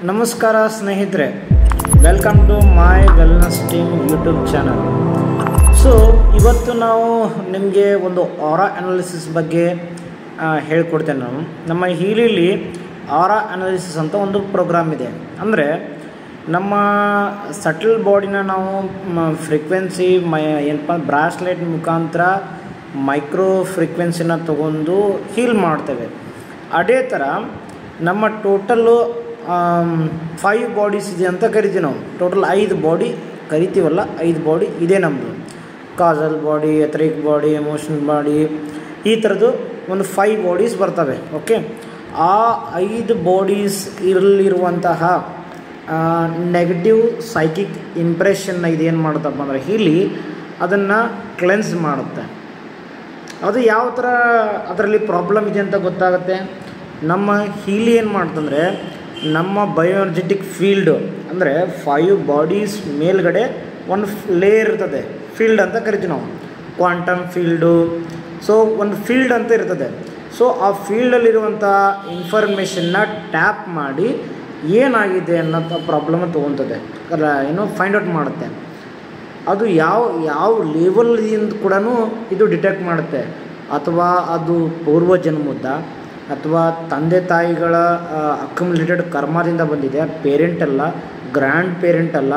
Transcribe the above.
ನಮಸ್ಕಾರ ಸ್ನೇಹಿತರೆ, welcome to my wellness team YouTube channel. So ಇವತ್ತು ನಾವು ನಿಮಗೆ ಒಂದು ಆರಾ ಅನಾಲಿಸಿಸ್ ಬಗ್ಗೆ ಹೇಳ್ಕೊಡ್ತೇನೆ. ನಮ್ಮ ಹೀಲಿಲಿ ಆರಾ ಅನಾಲಿಸಿಸ್ ಅಂತ ಒಂದು ಪ್ರೋಗ್ರಾಮ್ ಇದೆ. ಅಂದರೆ ನಮ್ಮ ಸಟಲ್ ಬಾಡಿನ ನಾವು ಫ್ರೀಕ್ವೆನ್ಸಿ ಏನಪ್ಪ ಬ್ರಾಸ್ಲೆಟ್ ಮುಖಾಂತರ ಮೈಕ್ರೋ ಫ್ರೀಕ್ವೆನ್ಸಿನ ತಗೊಂಡು ಹೀಲ್ ಮಾಡ್ತೇವೆ. ಅದೇ ಥರ ನಮ್ಮ ಟೋಟಲ್ಲು 5 ಬಾಡೀಸ್ ಇದೆ ಅಂತ ಕರಿತೀವಿ ನಾವು. ಟೋಟಲ್ 5 ಬಾಡಿ ಕರಿತೀವಲ್ಲ, 5 ಬಾಡಿ ಇದೆ ನಮ್ಮದು. Causal body, etheric body, emotional body, ಈ ಥರದ್ದು ಒಂದು 5 ಬಾಡೀಸ್ ಬರ್ತವೆ. ಓಕೆ, ಆ 5 ಬಾಡೀಸ್ ಇರಲಿರುವಂತಹ ನೆಗೆಟಿವ್ ಸೈಕಿಕ್ ಇಂಪ್ರೆಷನ್ನ ಇದೇನು ಮಾಡುತ್ತಪ್ಪ ಅಂದರೆ ಹೀಲಿ ಅದನ್ನು ಕ್ಲೆನ್ಸ್ ಮಾಡುತ್ತೆ. ಅದು ಯಾವ ಥರ ಅದರಲ್ಲಿ ಪ್ರಾಬ್ಲಮ್ ಇದೆ ಅಂತ ಗೊತ್ತಾಗುತ್ತೆ. ನಮ್ಮ ಹೀಲಿ ಏನು ಮಾಡ್ತಂದರೆ ನಮ್ಮ ಬಯೋಎನರ್ಜೆಟಿಕ್ ಫೀಲ್ಡು ಅಂದರೆ 5 ಬಾಡೀಸ್ ಮೇಲ್ಗಡೆ ಒಂದು ಲೇಯರ್ ಇರ್ತದೆ, ಫೀಲ್ಡ್ ಅಂತ ಕರಿತೀವಿ ನಾವು, ಕ್ವಾಂಟಮ್ ಫೀಲ್ಡು. ಸೊ ಒಂದು ಫೀಲ್ಡ್ ಅಂತ ಇರ್ತದೆ. ಸೊ ಆ ಫೀಲ್ಡಲ್ಲಿರುವಂಥ ಇನ್ಫಾರ್ಮೇಷನ್ನ ಟ್ಯಾಪ್ ಮಾಡಿ ಏನಾಗಿದೆ ಅನ್ನೋ ಪ್ರಾಬ್ಲಮ್ ತೊಗೊತದೆ, ಫೈಂಡ್ ಔಟ್ ಮಾಡುತ್ತೆ. ಅದು ಯಾವ ಲೆವೆಲಿಂದ ಕೂಡ ಇದು ಡಿಟೆಕ್ಟ್ ಮಾಡುತ್ತೆ. ಅಥವಾ ಅದು ಪೂರ್ವಜನ್ಮದ ಅಥವಾ ತಂದೆ ತಾಯಿಗಳ ಅಕ್ಯುಮುಲೇಟೆಡ್ ಕರ್ಮದಿಂದ ಬಂದಿದೆ. ಪೇರೆಂಟ್ ಅಲ್ಲ, ಗ್ರ್ಯಾಂಡ್ ಪೇರೆಂಟ್ ಅಲ್ಲ,